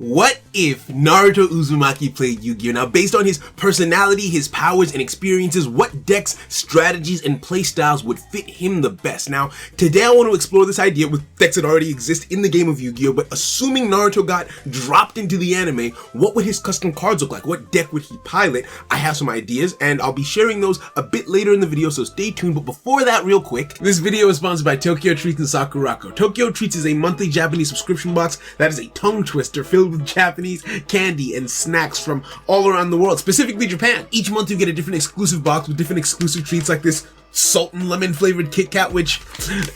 What if Naruto Uzumaki played Yu-Gi-Oh? Now, based on his personality, his powers, and experiences, what decks, strategies, and playstyles would fit him the best? Now, today I want to explore this idea with decks that already exist in the game of Yu-Gi-Oh! But assuming Naruto got dropped into the anime, what would his custom cards look like? What deck would he pilot? I have some ideas, and I'll be sharing those a bit later in the video, so stay tuned. But before that, real quick, this video is sponsored by Tokyo Treats and Sakurako. Tokyo Treats is a monthly Japanese subscription box that is a tongue twister filled with Japanese candy and snacks from all around the world, specifically Japan. Each month you get a different exclusive box with different exclusive treats like this salt and lemon flavored Kit Kat, which,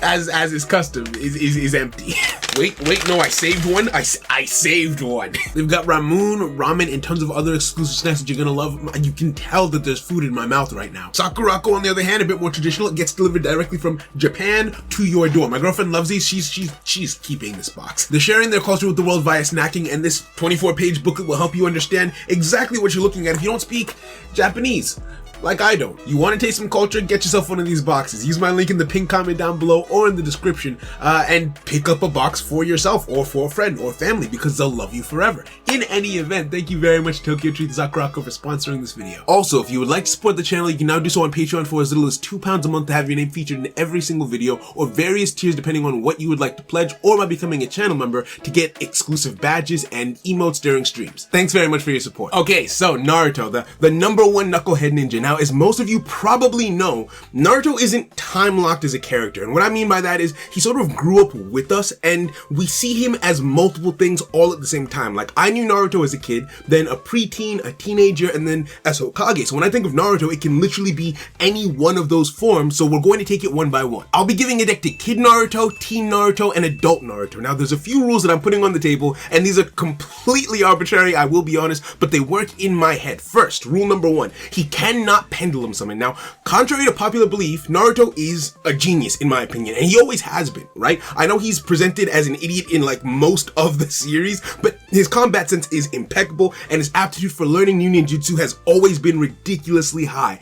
as is custom, is empty. wait, no, I saved one. I saved one. They've got ramen, and tons of other exclusive snacks that you're gonna love. You can tell that there's food in my mouth right now. Sakurako, on the other hand, a bit more traditional. It gets delivered directly from Japan to your door. My girlfriend loves these. She's keeping this box. They're sharing their culture with the world via snacking, and this 24-page booklet will help you understand exactly what you're looking at if you don't speak Japanese. Like I don't. You want to taste some culture? Get yourself one of these boxes. Use my link in the pinned comment down below or in the description and pick up a box for yourself or for a friend or family because they'll love you forever. In any event, thank you very much Tokyo Treats and Sakurako for sponsoring this video. Also, if you would like to support the channel, you can now do so on Patreon for as little as £2 a month to have your name featured in every single video, or various tiers depending on what you would like to pledge, or by becoming a channel member to get exclusive badges and emotes during streams. Thanks very much for your support. Okay, so Naruto, the number one knucklehead ninja. Now, as most of you probably know, Naruto isn't time-locked as a character, and what I mean by that is he sort of grew up with us, and we see him as multiple things all at the same time. Like, I knew Naruto as a kid, then a preteen, a teenager, and then as Hokage. So when I think of Naruto, it can literally be any one of those forms, so we're going to take it one by one. I'll be giving a deck to Kid Naruto, Teen Naruto, and Adult Naruto. Now, there's a few rules that I'm putting on the table, and these are completely arbitrary, I will be honest, but they work in my head. First, rule number one, he cannot pendulum summon. Now, contrary to popular belief, Naruto is a genius in my opinion, and he always has been, right? I know he's presented as an idiot in like most of the series, but his combat sense is impeccable, and his aptitude for learning new ninjutsu has always been ridiculously high.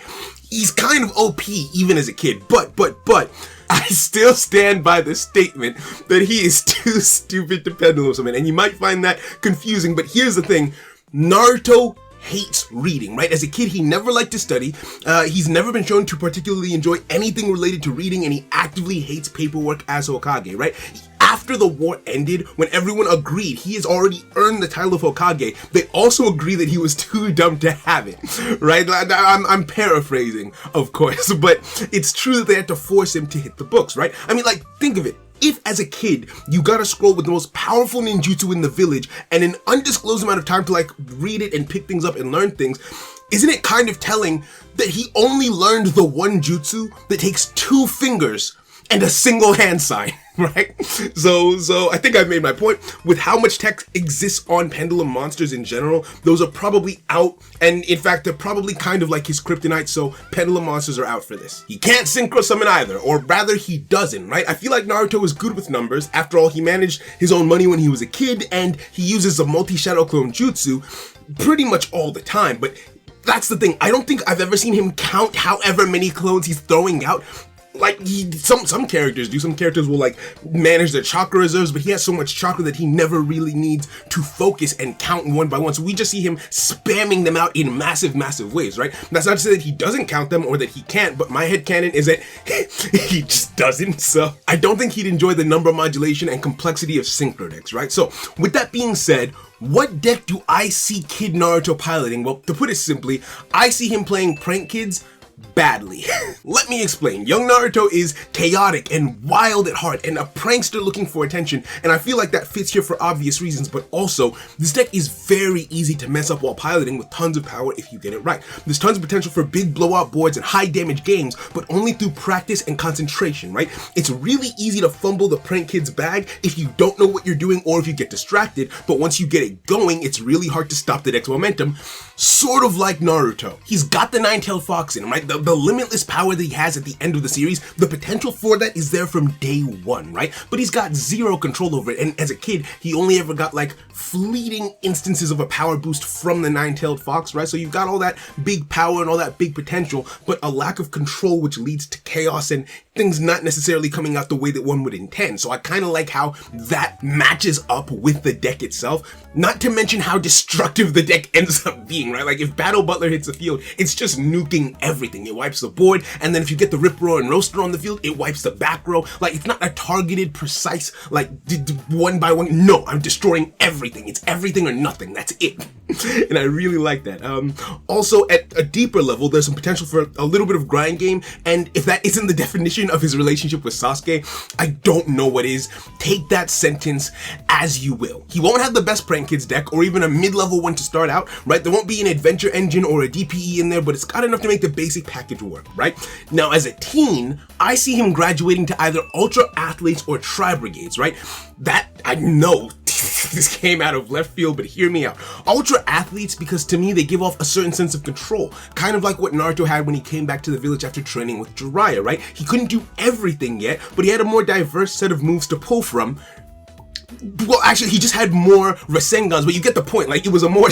He's kind of OP even as a kid, but I still stand by the statement that he is too stupid to pendulum summon, and you might find that confusing, but here's the thing. Naruto hates reading, right? As a kid, he never liked to study. He's never been shown to particularly enjoy anything related to reading, and he actively hates paperwork as Hokage, right? After the war ended, when everyone agreed he has already earned the title of Hokage, they also agree that he was too dumb to have it, right? I'm paraphrasing, of course, but it's true that they had to force him to hit the books, right? I mean, like, think of it. If, as a kid, you got a scroll with the most powerful ninjutsu in the village and an undisclosed amount of time to, like, read it and pick things up and learn things, isn't it kind of telling that he only learned the one jutsu that takes 2 fingers and a single hand sign, right? So I think I've made my point. With how much text exists on pendulum monsters in general, those are probably out, and in fact, they're probably kind of like his kryptonite, so pendulum monsters are out for this. He can't synchro summon either, or rather he doesn't, right? I feel like Naruto is good with numbers. After all, he managed his own money when he was a kid, and he uses a multi-shadow clone jutsu pretty much all the time, but that's the thing. I don't think I've ever seen him count however many clones he's throwing out. Like, some characters do. Some characters will, like, manage their chakra reserves, but he has so much chakra that he never really needs to focus and count one by one. So we just see him spamming them out in massive waves, right? That's not to say that he doesn't count them or that he can't, but my headcanon is that he just doesn't. So I don't think he'd enjoy the number modulation and complexity of synchro decks, right? So with that being said, what deck do I see Kid Naruto piloting? Well, to put it simply, I see him playing Prank Kids badly. Let me explain. Young Naruto is chaotic and wild at heart and a prankster looking for attention, and I feel like that fits here for obvious reasons, but also this deck is very easy to mess up while piloting with tons of power if you get it right. There's tons of potential for big blowout boards and high damage games, but only through practice and concentration, right? It's really easy to fumble the Prank Kids bag if you don't know what you're doing or if you get distracted, but once you get it going, it's really hard to stop the deck's momentum, sort of like Naruto. He's got the Nine-Tailed Fox in him, right? The limitless power that he has at the end of the series, the potential for that is there from day one, right? But he's got zero control over it, and as a kid, he only ever got like fleeting instances of a power boost from the Nine-Tailed Fox, right? So you've got all that big power and all that big potential, but a lack of control which leads to chaos and things not necessarily coming out the way that one would intend. So I kind of like how that matches up with the deck itself, not to mention how destructive the deck ends up being, right? Like if Battle Butler hits the field, it's just nuking everything. It wipes the board, and then if you get the Rip Roar and Roaster on the field, it wipes the back row. Like it's not a targeted, precise, like one by one. No, I'm destroying everything. It's everything or nothing. That's it. And I really like that. Also, at a deeper level, there's some potential for a little bit of grind game, and if that isn't the definition of his relationship with Sasuke, I don't know what is. Take that sentence as you will. He won't have the best Prank Kids deck, or even a mid-level one to start out, right? There won't be an adventure engine or a DPE in there, but it's got enough to make the basic package work, right? Now, as a teen, I see him graduating to either Ultra Athletes or Tri Brigades, right? That, I know, this came out of left field, but hear me out. Ultra Athletes, because to me, they give off a certain sense of control, kind of like what Naruto had when he came back to the village after training with Jiraiya, right? He couldn't do everything yet, but he had a more diverse set of moves to pull from. Well, actually, he just had more Rasengans, but you get the point. Like, it was a more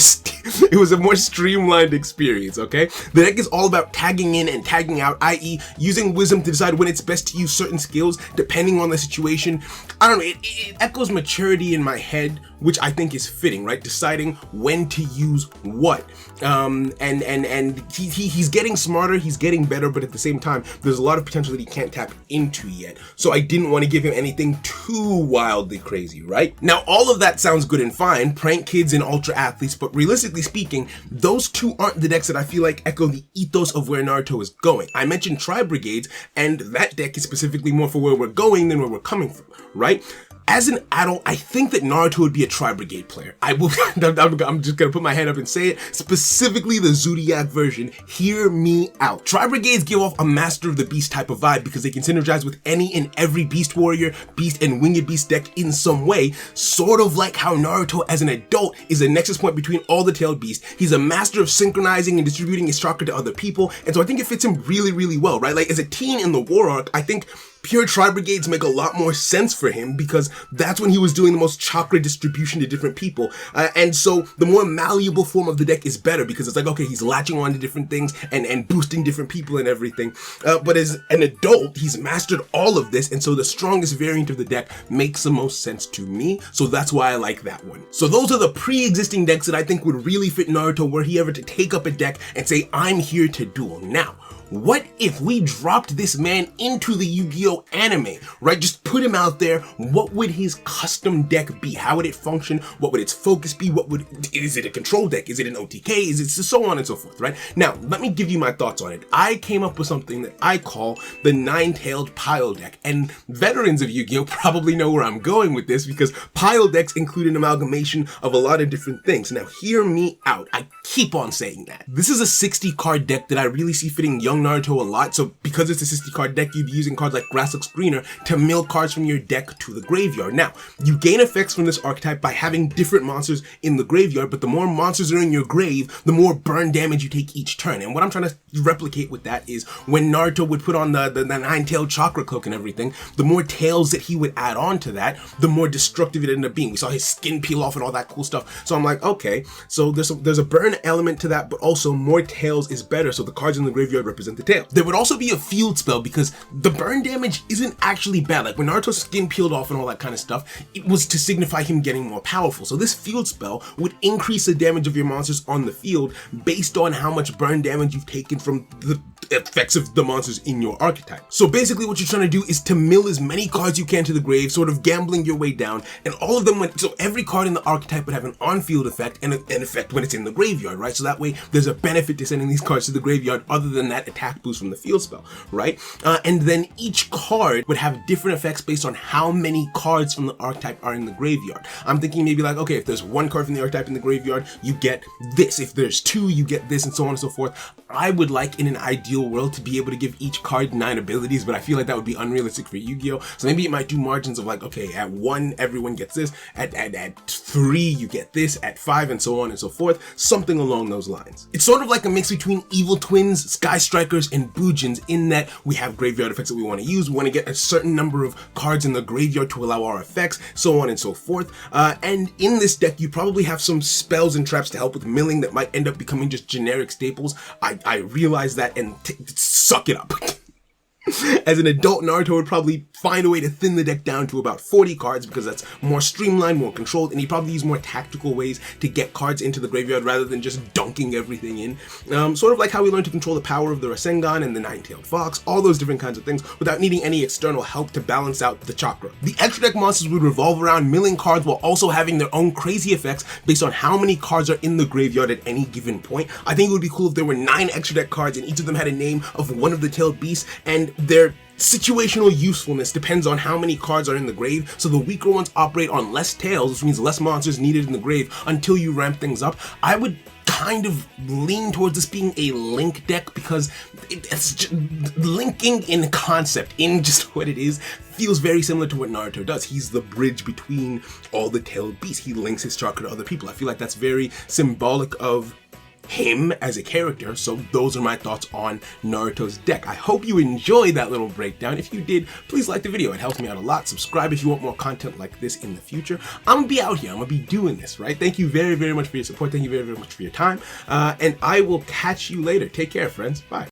streamlined experience, okay? The deck is all about tagging in and tagging out, i.e. using wisdom to decide when it's best to use certain skills, depending on the situation. I don't know, it echoes maturity in my head, which I think is fitting, right? Deciding when to use what. And he's getting smarter, he's getting better, but at the same time, there's a lot of potential that he can't tap into yet. So I didn't want to give him anything too wildly crazy, right? Now, all of that sounds good and fine, Prank Kids and Ultra Athletes, but realistically speaking, those two aren't the decks that I feel like echo the ethos of where Naruto is going. I mentioned Tri Brigades, and that deck is specifically more for where we're going than where we're coming from, right? As an adult, I think that Naruto would be a Tri Brigade player. I'm just gonna put my hand up and say it, specifically the Zodiac version. Hear me out. Tri Brigades give off a Master of the Beast type of vibe because they can synergize with any and every Beast Warrior, Beast, and Winged Beast deck in some way, sort of like how Naruto as an adult is a nexus point between all the tailed beasts. He's a master of synchronizing and distributing his chakra to other people, and so I think it fits him really, really well, right? Like, as a teen in the War Arc, I think pure Tri Brigades make a lot more sense for him because that's when he was doing the most chakra distribution to different people. And so the more malleable form of the deck is better because it's like, okay, he's latching on to different things and boosting different people and everything. But as an adult, he's mastered all of this. And so the strongest variant of the deck makes the most sense to me. So that's why I like that one. So those are the pre-existing decks that I think would really fit Naruto were he ever to take up a deck and say, I'm here to duel. Now, what if we dropped this man into the Yu-Gi-Oh anime, right? Just put him out there. What would his custom deck be? How would it function? What would its focus be? Is it a control deck? Is it an OTK? Is it so on and so forth, right? Now, let me give you my thoughts on it. I came up with something that I call the Nine-Tailed Pile deck, and veterans of Yu-Gi-Oh probably know where I'm going with this because pile decks include an amalgamation of a lot of different things. Now, hear me out. I keep on saying that. This is a 60 card deck that I really see fitting young Naruto a lot, so because it's a 60 card deck, you'd be using cards like Grass Looks Greener to mill cards from your deck to the graveyard. Now, you gain effects from this archetype by having different monsters in the graveyard, but the more monsters are in your grave, the more burn damage you take each turn. And what I'm trying to replicate with that is when Naruto would put on the nine-tailed chakra cloak and everything, the more tails that he would add on to that, the more destructive it ended up being. We saw his skin peel off and all that cool stuff. So I'm like, okay, so there's a burn element to that, but also more tails is better, so the cards in the graveyard represent the tail. There would also be a field spell because the burn damage isn't actually bad. Like when Naruto's skin peeled off and all that kind of stuff, it was to signify him getting more powerful. So this field spell would increase the damage of your monsters on the field based on how much burn damage you've taken from the effects of the monsters in your archetype. So basically what you're trying to do is to mill as many cards you can to the grave, sort of gambling your way down, and all of them so every card in the archetype would have an on-field effect and an effect when it's in the graveyard, right? So that way there's a benefit to sending these cards to the graveyard other than that attack boost from the field spell, right? And then each card would have different effects based on how many cards from the archetype are in the graveyard. I'm thinking maybe like, okay, if there's one card from the archetype in the graveyard, you get this. If there's two, you get this, and so on and so forth. I would like in an ideal world to be able to give each card 9 abilities, but I feel like that would be unrealistic for Yu-Gi-Oh! So maybe it might do margins of like, okay, at 1, everyone gets this, at 3, you get this, at 5, and so on and so forth, something along those lines. It's sort of like a mix between Evil Twins, Sky Strikers, and Bujins in that we have graveyard effects that we want to use. We want to get a certain number of cards in the graveyard to allow our effects, so on and so forth. And in this deck, you probably have some spells and traps to help with milling that might end up becoming just generic staples. I realize that, and suck it up. As an adult, Naruto would probably find a way to thin the deck down to about 40 cards because that's more streamlined, more controlled, and he'd probably use more tactical ways to get cards into the graveyard rather than just dunking everything in. Sort of like how we learned to control the power of the Rasengan and the Nine-Tailed Fox, all those different kinds of things without needing any external help to balance out the chakra. The extra deck monsters would revolve around milling cards while also having their own crazy effects based on how many cards are in the graveyard at any given point. I think it would be cool if there were 9 extra deck cards and each of them had a name of one of the tailed beasts, and their situational usefulness depends on how many cards are in the grave, so the weaker ones operate on less tails, which means less monsters needed in the grave until you ramp things up. I would kind of lean towards this being a link deck because it's just linking in concept, in just what it is, feels very similar to what Naruto does. He's the bridge between all the tailed beasts. He links his chakra to other people. I feel like that's very symbolic of him as a character. So those are my thoughts on Naruto's deck. I hope you enjoyed that little breakdown. If you did, please like the video. It helps me out a lot. Subscribe if you want more content like this in the future. I'm gonna be out here. I'm gonna be doing this, right? Thank you very, very much for your support. Thank you very, very much for your time. And I will catch you later. Take care, friends. Bye.